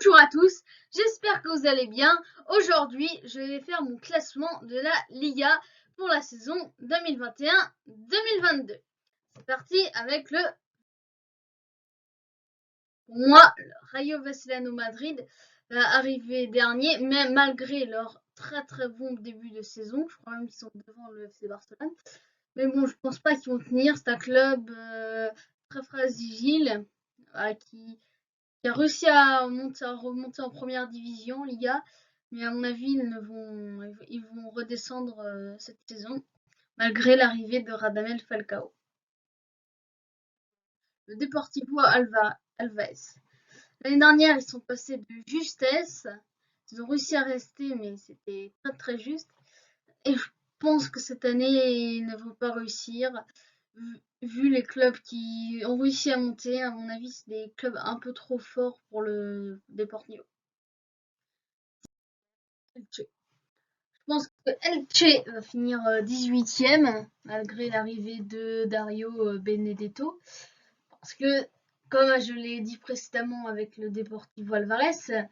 Bonjour à tous, j'espère que vous allez bien. Aujourd'hui, je vais faire mon classement de la Liga pour la saison 2021-2022. C'est parti avec pour moi, le Rayo Vallecano Madrid va arriver dernier, mais malgré leur très bon début de saison. Je crois même qu'ils sont devant le FC Barcelone. Mais bon, je pense pas qu'ils vont tenir. C'est un club très fragile qui a réussi à remonter en première division, Liga, mais à mon avis, ils vont redescendre cette saison, malgré l'arrivée de Radamel Falcao. Le Deportivo Alves. L'année dernière, ils sont passés de justesse. Ils ont réussi à rester, mais c'était très juste. Et je pense que cette année, ils ne vont pas réussir. Vu les clubs qui ont réussi à monter, à mon avis, c'est des clubs un peu trop forts pour le Deportivo. Je pense que Elche va finir 18e, malgré l'arrivée de Dario Benedetto. Parce que, comme je l'ai dit précédemment avec le Deportivo Alvarez,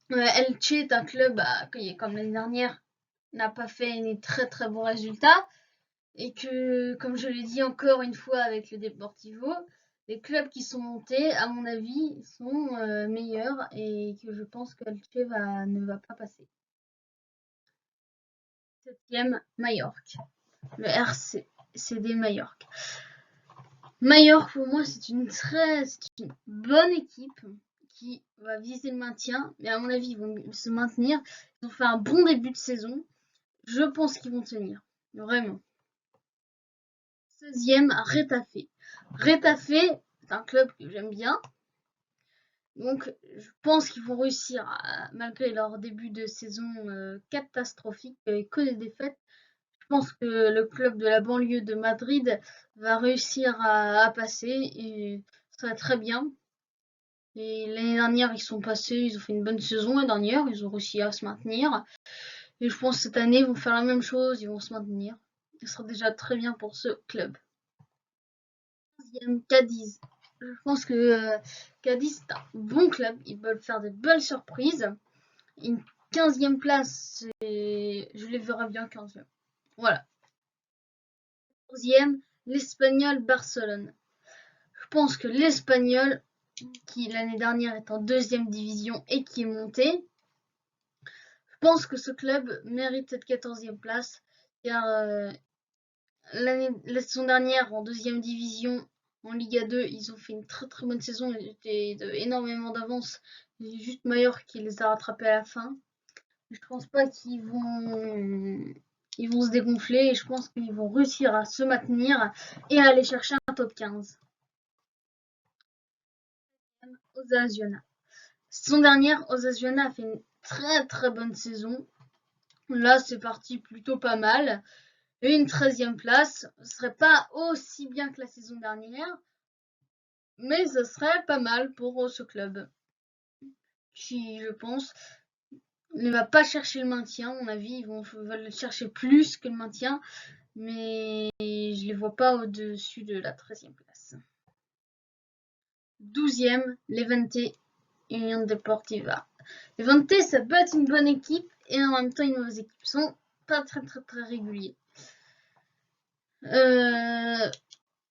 Elche est un club qui, comme l'année dernière, n'a pas fait des très bons résultats. Et que, comme je l'ai dit encore une fois avec le Deportivo, les clubs qui sont montés, à mon avis, sont meilleurs et que je pense que Elche ne va pas passer. 7e, Majorque. Le RCD Majorque. Majorque, pour moi, c'est une bonne équipe qui va viser le maintien. Mais à mon avis, ils vont se maintenir. Ils ont fait un bon début de saison. Je pense qu'ils vont tenir. Vraiment. 16e, Retafe. Retafe, c'est un club que j'aime bien. Donc, je pense qu'ils vont réussir, malgré leur début de saison catastrophique, avec que des défaites. Je pense que le club de la banlieue de Madrid va réussir à passer et ça va très bien. Et l'année dernière, ils sont passés, ils ont fait une bonne saison. L'année dernière, ils ont réussi à se maintenir. Et je pense que cette année, ils vont faire la même chose, ils vont se maintenir. Ce sera déjà très bien pour ce club. 15e, Cadiz. Je pense que Cadiz, c'est un bon club. Ils veulent faire de belles surprises. Une 15e place, je les verrai bien 15e. Voilà. 14e, l'Espagnol Barcelone. Je pense que l'Espagnol, qui l'année dernière est en 2e division et qui est monté, je pense que ce club mérite cette 14e place, car la saison dernière en 2e division, en Liga 2, ils ont fait une très bonne saison, ils étaient énormément d'avance. C'est juste Mallorca qui les a rattrapés à la fin. Je pense pas qu'ils vont se dégonfler et je pense qu'ils vont réussir à se maintenir et à aller chercher un top 15. Osasuna. Saison dernière, Osasuna a fait une très bonne saison. Là, c'est parti plutôt pas mal. Et une 13e place, ce serait pas aussi bien que la saison dernière, mais ce serait pas mal pour ce club qui, je pense, ne va pas chercher le maintien. À mon avis, veulent chercher plus que le maintien, mais je les vois pas au-dessus de la 13e place. 12e, Levante Union Deportiva. Levante, ça peut être une bonne équipe et en même temps une mauvaise équipe. Ils sont pas très réguliers.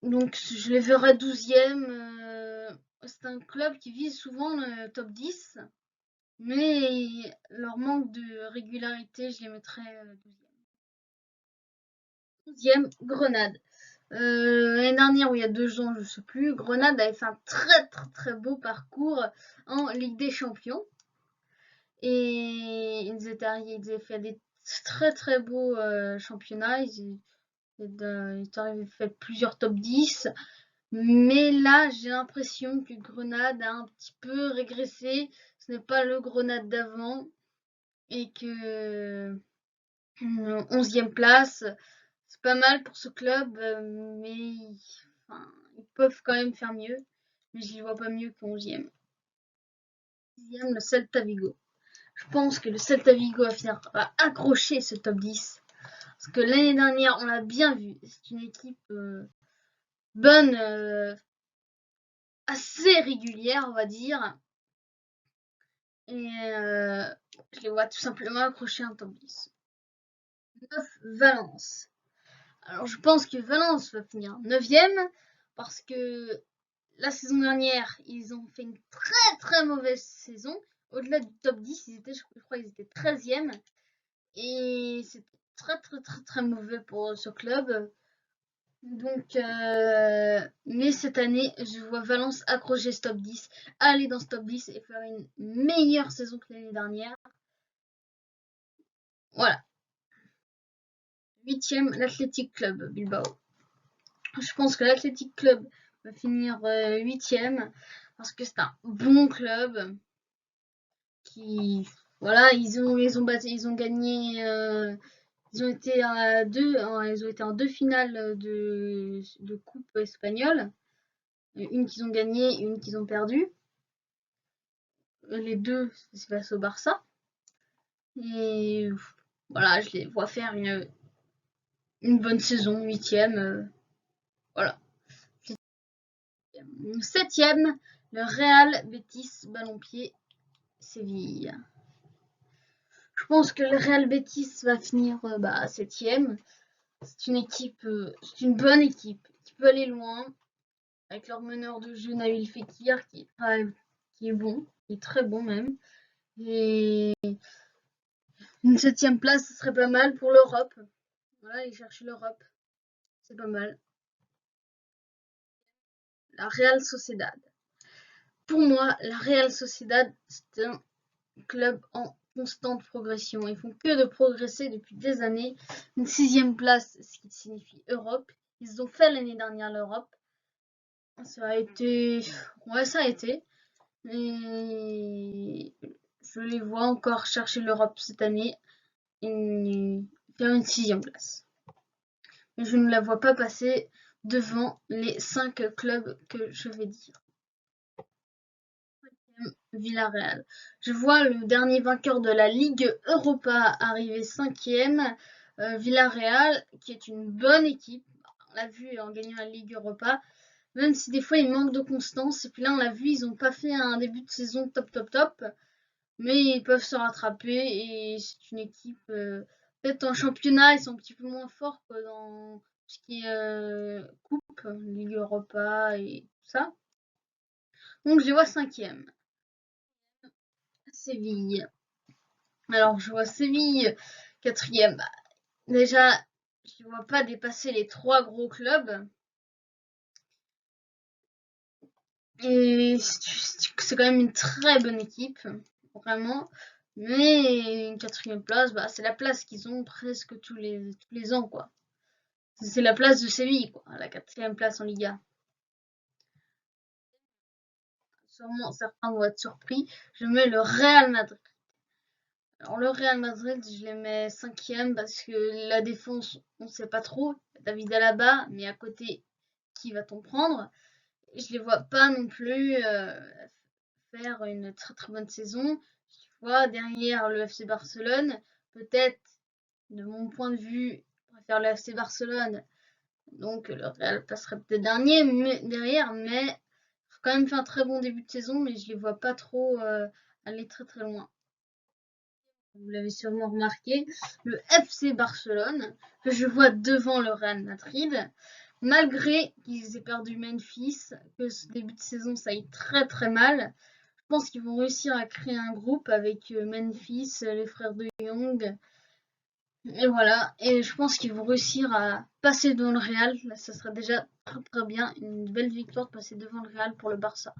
Donc je les verrai 12e. C'est un club qui vise souvent le top 10, mais leur manque de régularité, je les mettrai 12e. 11e, Grenade. L'année dernière ou il y a 2 ans, je sais plus, Grenade avait fait un très beau parcours en Ligue des Champions. Et ils avaient fait des très beaux championnats. Ils avaient fait plusieurs top 10. Mais là, j'ai l'impression que Grenade a un petit peu régressé. Ce n'est pas le Grenade d'avant. Et que 11e place, c'est pas mal pour ce club. Mais ils peuvent quand même faire mieux. Mais je les vois pas mieux que 11e. 10e, le Celta Vigo. Je pense que le Celta Vigo va accrocher ce top 10. Parce que l'année dernière, on l'a bien vu. C'est une équipe bonne, assez régulière, on va dire. Et je les vois tout simplement accrocher un top 10. 9, Valence. Alors je pense que Valence va finir 9e parce que la saison dernière, ils ont fait une très très mauvaise saison. Au-delà du top 10, je crois qu'ils étaient 13e. Et c'était très très très très mauvais pour ce club. Donc, mais cette année, je vois Valence accrocher ce top 10, aller dans ce top 10 et faire une meilleure saison que l'année dernière. Voilà. 8e, l'Athletic Club Bilbao. Je pense que l'Athletic Club va finir 8e parce que c'est un bon club qui, voilà, ils ont gagné, ils ont été ils ont été en 2 finales de coupe espagnole, une qu'ils ont gagnée et une qu'ils ont perdue. Les deux, c'est face au Barça. Et voilà, je les vois faire une bonne saison, 8e. Voilà. 7e, le Real Betis Ballon-Pied Séville. Je pense que le Real Betis va finir 7e. C'est une équipe, c'est une bonne équipe qui peut aller loin avec leur meneur de jeu Nabil Fekir qui est bon, qui est très bon même. Et une 7e place, ce serait pas mal pour l'Europe. Voilà, ils cherchent l'Europe, c'est pas mal. La Real Sociedad. Pour moi, la Real Sociedad, c'est un club en constante progression. Ils font que de progresser depuis des années. Une 6e place, ce qui signifie Europe. Ils ont fait l'année dernière l'Europe. Ça a été, ouais, ça a été. Et je les vois encore chercher l'Europe cette année et faire une 6e place. Mais je ne la vois pas passer devant les 5 clubs que je vais dire. Villarreal. Je vois le dernier vainqueur de la Ligue Europa arriver 5e. Villarreal, qui est une bonne équipe. On l'a vu en gagnant la Ligue Europa. Même si des fois ils manquent de constance. Et puis là, on l'a vu, ils n'ont pas fait un début de saison top top top. Mais ils peuvent se rattraper. Et c'est une équipe. Peut-être en championnat, ils sont un petit peu moins forts que dans ce qui est Coupe, Ligue Europa et tout ça. Donc je les vois 5e. Séville. Alors, je vois Séville 4e. Déjà, je ne vois pas dépasser les 3 gros clubs. Et c'est quand même une très bonne équipe, vraiment. Mais une 4e place, c'est la place qu'ils ont presque tous les ans, quoi. C'est la place de Séville, quoi, la 4e place en Liga. Sûrement, certains vont être surpris. Je mets le Real Madrid. Alors le Real Madrid, je les mets 5e parce que la défense, on ne sait pas trop. David Alaba, mais à côté, qui va-t-on prendre? Je les vois pas non plus faire une très très bonne saison. Je vois derrière le FC Barcelone, peut-être, de mon point de vue, je préfère le FC Barcelone. Donc le Real passerait peut-être dernier mais, derrière, mais il faut quand même faire un très bon début de saison, mais je les vois pas trop aller très très loin. Vous l'avez sûrement remarqué, le FC Barcelone, que je vois devant le Real Madrid, malgré qu'ils aient perdu Memphis, que ce début de saison ça aille très très mal. Je pense qu'ils vont réussir à créer un groupe avec Memphis, les frères de Jong, et voilà. Et je pense qu'ils vont réussir à passer devant le Real. Là, ça sera déjà très très bien, une belle victoire de passer devant le Real pour le Barça.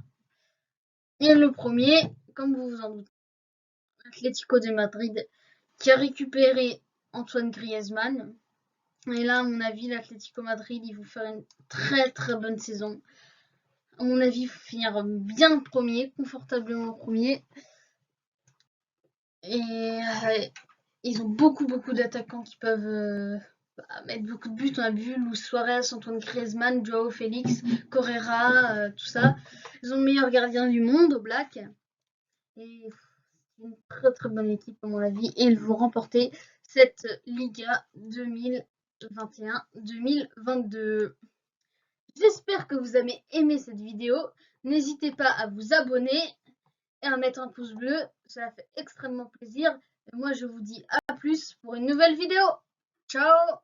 Et le premier, comme vous vous en doutez, Atlético de Madrid, qui a récupéré Antoine Griezmann. Et là, à mon avis, l'Atlético Madrid, ils vont faire une très très bonne saison. À mon avis, il faut finir bien premier, confortablement premier. Et ils ont beaucoup beaucoup d'attaquants qui peuvent mettre beaucoup de buts. On a vu Luis Suarez, Antoine Griezmann, Joao Félix, Correa, tout ça. Ils ont le meilleur gardien du monde au Black. Et une très très bonne équipe à mon avis et ils vont remporter cette Liga 2021-2022. J'espère que vous avez aimé cette vidéo. N'hésitez pas à vous abonner et à mettre un pouce bleu. Ça fait extrêmement plaisir. Et moi, je vous dis à plus pour une nouvelle vidéo. Ciao!